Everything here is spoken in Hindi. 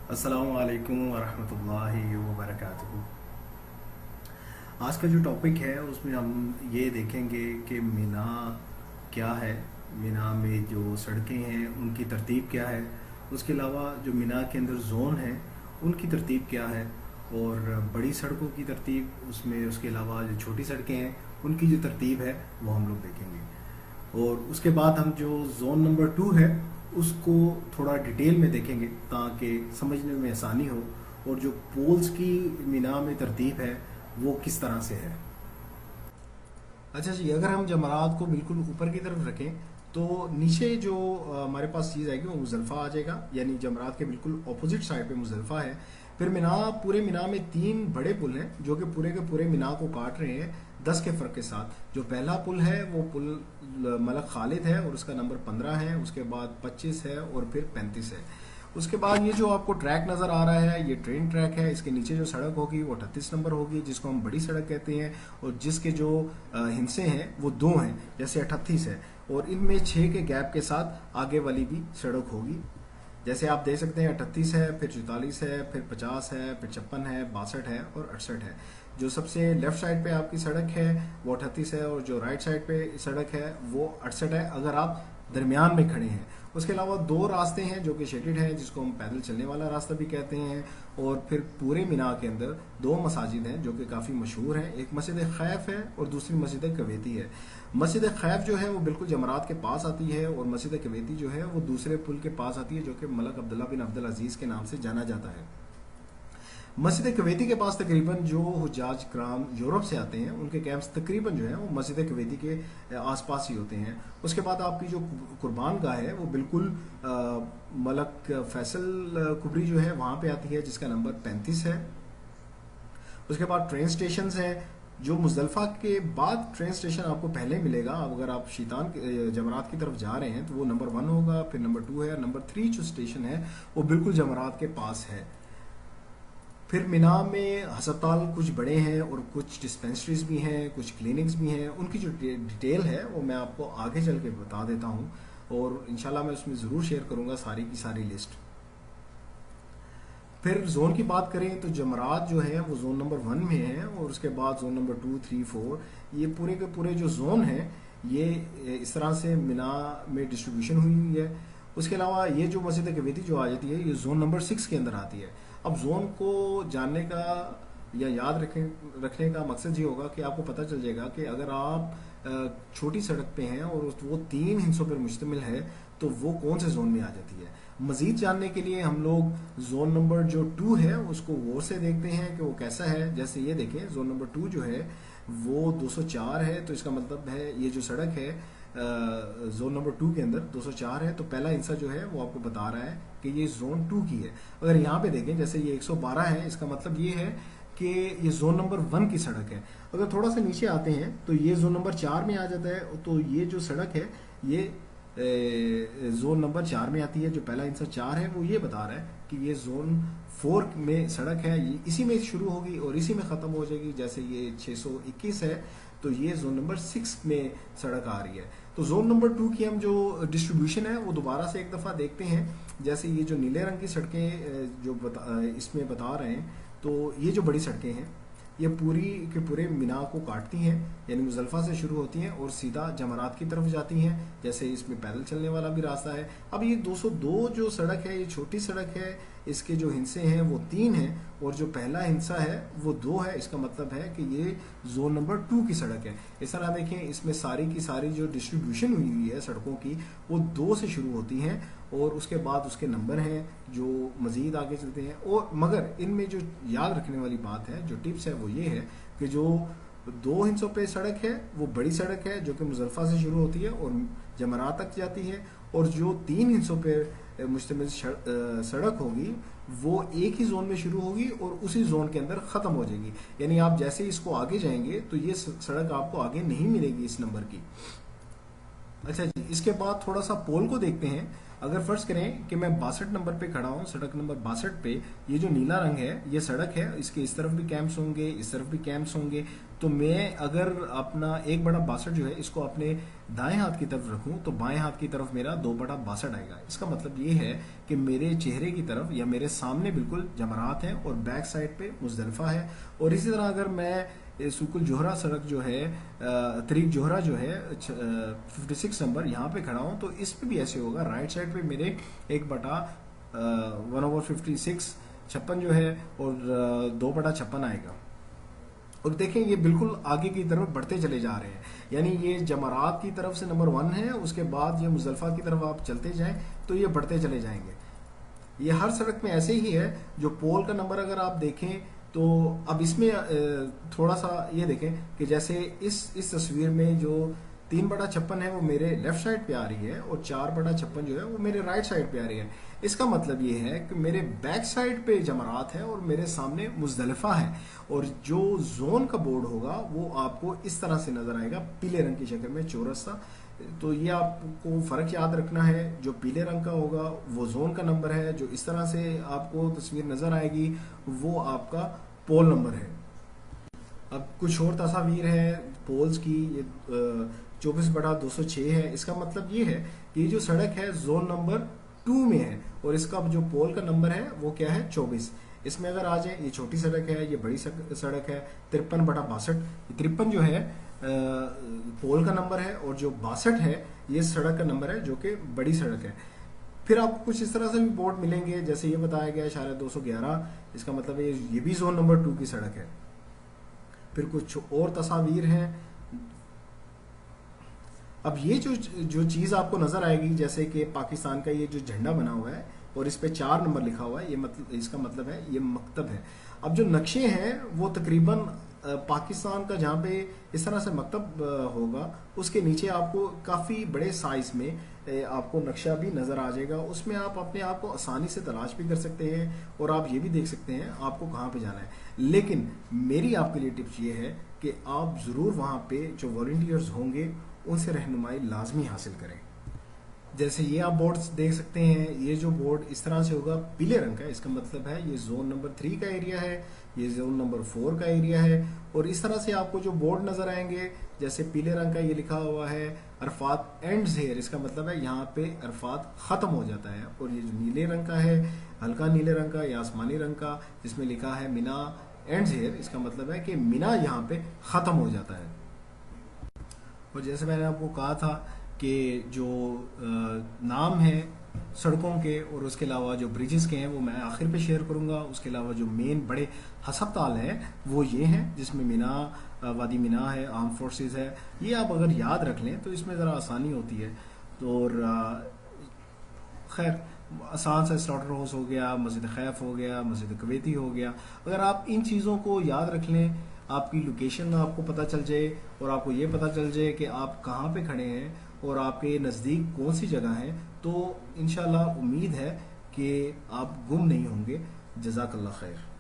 अस्सलामु अलैकुम वरहमतुल्लाहि वबरकातुहू। आज का जो टॉपिक है उसमें हम ये देखेंगे कि मिना क्या है, मिना में जो सड़कें हैं उनकी तरतीब क्या है, उसके अलावा जो मिना के अंदर जोन है उनकी तरतीब क्या है, और बड़ी सड़कों की तरतीब, उसमें उसके अलावा जो छोटी सड़कें हैं उनकी जो तरतीब है वो हम लोग देखेंगे। और उसके बाद हम जो जोन नंबर 2 है उसको थोड़ा डिटेल में देखेंगे ताकि समझने में आसानी हो, और जो पोल्स की मीना में तरतीब है वो किस तरह से है। अच्छा जी, अगर हम जमरात को बिल्कुल ऊपर की तरफ रखें तो नीचे जो हमारे पास चीज़ आएगी वो मुजल्फा आ जाएगा, यानी जमरात के बिल्कुल ऑपोजिट साइड पे मुजल्फा है। फिर मीना, पूरे मीना में तीन बड़े पुल हैं जो कि पूरे के पूरे मीना को काट रहे हैं 10 के फ़र्क के साथ। जो पहला पुल है वो पुल मलक खालिद है और उसका नंबर 15 है, उसके बाद 25 है और फिर 35 है। उसके बाद ये जो आपको ट्रैक नज़र आ रहा है ये ट्रेन ट्रैक है। इसके नीचे जो सड़क होगी वो 38 नंबर होगी जिसको हम बड़ी सड़क कहते हैं, और जिसके जो हिस्से हैं वो दो हैं, जैसे 38 है और इनमें 6 के गैप के साथ आगे वाली भी सड़क होगी। जैसे आप देख सकते हैं 38 है, फिर 44 है, फिर 50 है, फिर 56 है, 62 है और 68 है। जो सबसे लेफ्ट साइड पे आपकी सड़क है वो 38 है और जो राइट साइड पे सड़क है वो 68 है अगर आप दरमियान में खड़े हैं। उसके अलावा दो रास्ते हैं जो कि शेडेड हैं जिसको हम पैदल चलने वाला रास्ता भी कहते हैं। और फिर पूरे मीना के अंदर दो मसाजिद हैं जो कि काफ़ी मशहूर हैं, एक मस्जिद खैफ है और दूसरी मस्जिद कवेती है। मस्जिद खैफ जो है वो बिल्कुल जमरात के पास आती है और मस्जिद कवेती जो है वो दूसरे पुल के पास आती है जो कि मलक अब्दुल्ला बिन अब्दुल अजीज़ के नाम से जाना जाता है। मस्जिद कवेती के पास तकरीबन जो हुज्जाज कराम यूरोप से आते हैं उनके कैंप्स तकरीबन जो है वो मस्जिद कवेती के आसपास ही होते हैं। उसके बाद आपकी जो कुर्बान गाह है वो बिल्कुल मलक फैसल कुबरी जो है वहाँ पे आती है जिसका नंबर 35 है। उसके बाद ट्रेन स्टेशन हैं। जो मुजल्फा के बाद ट्रेन स्टेशन आपको पहले मिलेगा, अगर आप शीतान जमरात की तरफ जा रहे हैं तो वो नंबर 1 होगा, फिर नंबर 2 है, नंबर 3 जो स्टेशन है वो बिल्कुल जमरात के पास है। फिर मीना में हस्पताल कुछ बड़े हैं और कुछ डिस्पेंसरीज भी हैं, कुछ क्लिनिक्स भी हैं। उनकी जो डिटेल है वो मैं आपको आगे चल के बता देता हूँ और इंशाल्लाह मैं उसमें ज़रूर शेयर करूँगा सारी की सारी लिस्ट। फिर जोन की बात करें तो जमरात जो है वो जोन नंबर 1 में है और उसके बाद जोन नंबर 2, 3, 4, ये पूरे के पूरे जो जोन हैं ये इस तरह से मीना में डिस्ट्रीब्यूशन हुई हुई है। उसके अलावा ये जो मस्जिद कवेती जो आ जाती है ये जोन नंबर 6 के अंदर आती है। अब जोन को जानने का या याद रखने का मकसद ये होगा कि आपको पता चल जाएगा कि अगर आप छोटी सड़क पे हैं और वो 3 हिस्सों पर मुश्तमिल है तो वो कौन से जोन में आ जाती है। मजीद जानने के लिए हम लोग जोन नंबर जो 2 है उसको गौर से देखते हैं कि वो कैसा है। जैसे ये देखें, जोन नंबर 2 जो है वो 204 है, तो इसका मतलब है ये जो सड़क है जोन नंबर 2 के अंदर 204 है, तो पहला हिस्सा जो है वो आपको बता रहा है कि ये जोन 2 की है। अगर यहाँ पे देखें जैसे ये 112 है, इसका मतलब ये है कि ये जोन नंबर 1 की सड़क है। अगर थोड़ा सा नीचे आते हैं तो ये जोन नंबर 4 में आ जाता है, तो ये जो सड़क है ये जोन नंबर 4 में आती है। जो पहला हिस्सा 4 है वो ये बता रहा है कि ये जोन 4 में सड़क है, ये इसी में शुरू होगी और इसी में ख़त्म हो जाएगी। जैसे ये 621 है तो ये जोन नंबर 6 में सड़क आ रही है। तो जोन नंबर 2 की हम जो डिस्ट्रीब्यूशन है वो दोबारा से एक दफ़ा देखते हैं। जैसे ये जो नीले रंग की सड़कें जो इसमें बता रहे हैं, तो ये जो बड़ी सड़कें हैं ये पूरी के पूरे मीना को काटती हैं, यानी मुजल्फा से शुरू होती हैं और सीधा जमरात की तरफ जाती हैं। जैसे इसमें पैदल चलने वाला भी रास्ता है। अब ये 202 जो सड़क है ये छोटी सड़क है, इसके जो हिस्से हैं वो 3 हैं और जो पहला हिस्सा है वो 2 है। इसका मतलब है कि ये जोन नंबर 2 की सड़क है। इस तरह देखें, इसमें सारी की सारी जो डिस्ट्रीब्यूशन हुई हुई है सड़कों की वो 2 से शुरू होती हैं और उसके बाद उसके नंबर हैं जो मज़ीद आगे चलते हैं। और मगर इनमें जो याद रखने वाली बात है, जो टिप्स है वो ये है कि जो 2 हिस्सों पे सड़क है वो बड़ी सड़क है जो कि मुजल्फा से शुरू होती है और जमरात तक जाती है, और जो 3 हिस्सों पे मुश्तमिल सड़क होगी वो एक ही जोन में शुरू होगी और उसी जोन के अंदर ख़त्म हो जाएगी। यानी आप जैसे ही इसको आगे जाएंगे तो ये सड़क आपको आगे नहीं मिलेगी इस नंबर की। अच्छा जी, इसके बाद थोड़ा सा पोल को देखते हैं। अगर फर्ज करें कि मैं 62 नंबर पे खड़ा हूँ, सड़क नंबर 62 पे, ये जो नीला रंग है ये सड़क है, इसके इस तरफ भी कैंप्स होंगे, इस तरफ भी कैंप्स होंगे। तो मैं अगर अपना 1/62 जो है इसको अपने दाएं हाथ की तरफ रखूं तो बाएं हाथ की तरफ मेरा 2/62 आएगा। इसका मतलब ये है कि मेरे चेहरे की तरफ या मेरे सामने बिल्कुल जमरात है और बैक साइड पे मुजदलिफा है। और इसी तरह अगर मैं सुकुल जोहरा सड़क जो है, तरीक जोहरा जो है 56 नंबर यहाँ पे खड़ा हूँ, तो इस पे भी ऐसे होगा। राइट साइड पे मेरे 1/1/56 56 जो है और 2/56 आएगा। और देखें ये बिल्कुल आगे की तरफ बढ़ते चले जा रहे हैं, यानी ये जमरात की तरफ से नंबर 1 है, उसके बाद ये मुजल्फा की तरफ आप चलते जाएं तो ये बढ़ते चले जाएंगे। ये हर सड़क में ऐसे ही है। जो पोल का नंबर अगर आप देखें तो अब इसमें थोड़ा सा ये देखें कि जैसे इस तस्वीर में जो 3/56 है वो मेरे लेफ्ट साइड पे आ रही है और 4/56 जो है वो मेरे राइट साइड पे आ रही है। इसका मतलब ये है कि मेरे बैक साइड पे जमरात है और मेरे सामने मुजदलिफा है। और जो जोन का बोर्ड होगा वो आपको इस तरह से नजर आएगा, पीले रंग की शक्ल में चौरस सा। तो ये आपको फर्क याद रखना है, जो पीले रंग का होगा वो जोन का नंबर है, जो इस तरह से आपको तस्वीर नजर आएगी वो आपका पोल नंबर है। अब कुछ और तस्वीर है पोल्स की। ये 24/206 है। इसका मतलब ये है कि ये जो सड़क है जोन नंबर 2 में है और इसका जो पोल का नंबर है वो क्या है 24। इसमें अगर आ जाए, ये छोटी सड़क है, ये बड़ी सड़क है 53/62। 53 जो है पोल का नंबर है और जो 62 है ये सड़क का नंबर है जो कि बड़ी सड़क है। फिर आपको कुछ इस तरह से भी बोर्ड मिलेंगे, जैसे ये बताया गया है 211। इसका मतलब है ये भी जोन नंबर 2 की सड़क है। फिर कुछ और तस्वीर हैं। अब ये जो चीज आपको नजर आएगी, जैसे कि पाकिस्तान का ये जो झंडा बना हुआ है और इस पे 4 नंबर लिखा हुआ है, ये मतलब इसका मतलब है ये मकतब है। अब जो नक्शे हैं वो तकरीबन पाकिस्तान का जहाँ पे इस तरह से मकतब होगा उसके नीचे आपको काफ़ी बड़े साइज में आपको नक्शा भी नज़र आ जाएगा। उसमें आप अपने आप को आसानी से तलाश भी कर सकते हैं और आप ये भी देख सकते हैं आपको कहाँ पे जाना है। लेकिन मेरी आपके लिए टिप्स ये है कि आप ज़रूर वहाँ पे जो वॉलंटियर्स होंगे उनसे रहनुमाई लाजमी हासिल करें। जैसे ये आप बोर्ड्स देख सकते हैं, ये जो बोर्ड इस तरह से होगा पीले रंग का, इसका मतलब है ये जोन नंबर 3 का एरिया है, ये जोन नंबर 4 का एरिया है। और इस तरह से आपको जो बोर्ड नजर आएंगे, जैसे पीले रंग का ये लिखा हुआ है अरफात एंड्स हियर, इसका मतलब है यहाँ पे अरफात खत्म हो जाता है। और ये जो नीले रंग का है, हल्का नीले रंग का या आसमानी रंग का, जिसमें लिखा है मिना एंड्स हियर, इसका मतलब है कि मिना यहाँ पे खत्म हो जाता है। और जैसे मैंने आपको कहा था कि जो नाम है सड़कों के और उसके अलावा जो ब्रिजेस के हैं वो मैं आखिर पे शेयर करूंगा। उसके अलावा जो मेन बड़े हस्पताल हैं वो ये हैं, जिसमें मिना, वादी मिना है, आर्म फोर्सेस है। ये आप अगर याद रख लें तो इसमें ज़रा आसानी होती है। तो खैर आसान सा स्लॉटर हाउस हो गया, मस्जिद खैफ हो गया, मस्जिद कवेती हो गया। अगर आप इन चीज़ों को याद रख लें, आपकी लोकेशन आपको पता चल जाए और आपको ये पता चल जाए कि आप कहाँ पे खड़े हैं और आपके नज़दीक कौन सी जगह है, तो इंशाल्लाह उम्मीद है कि आप गुम नहीं होंगे। जज़ाकल्लाह खैर।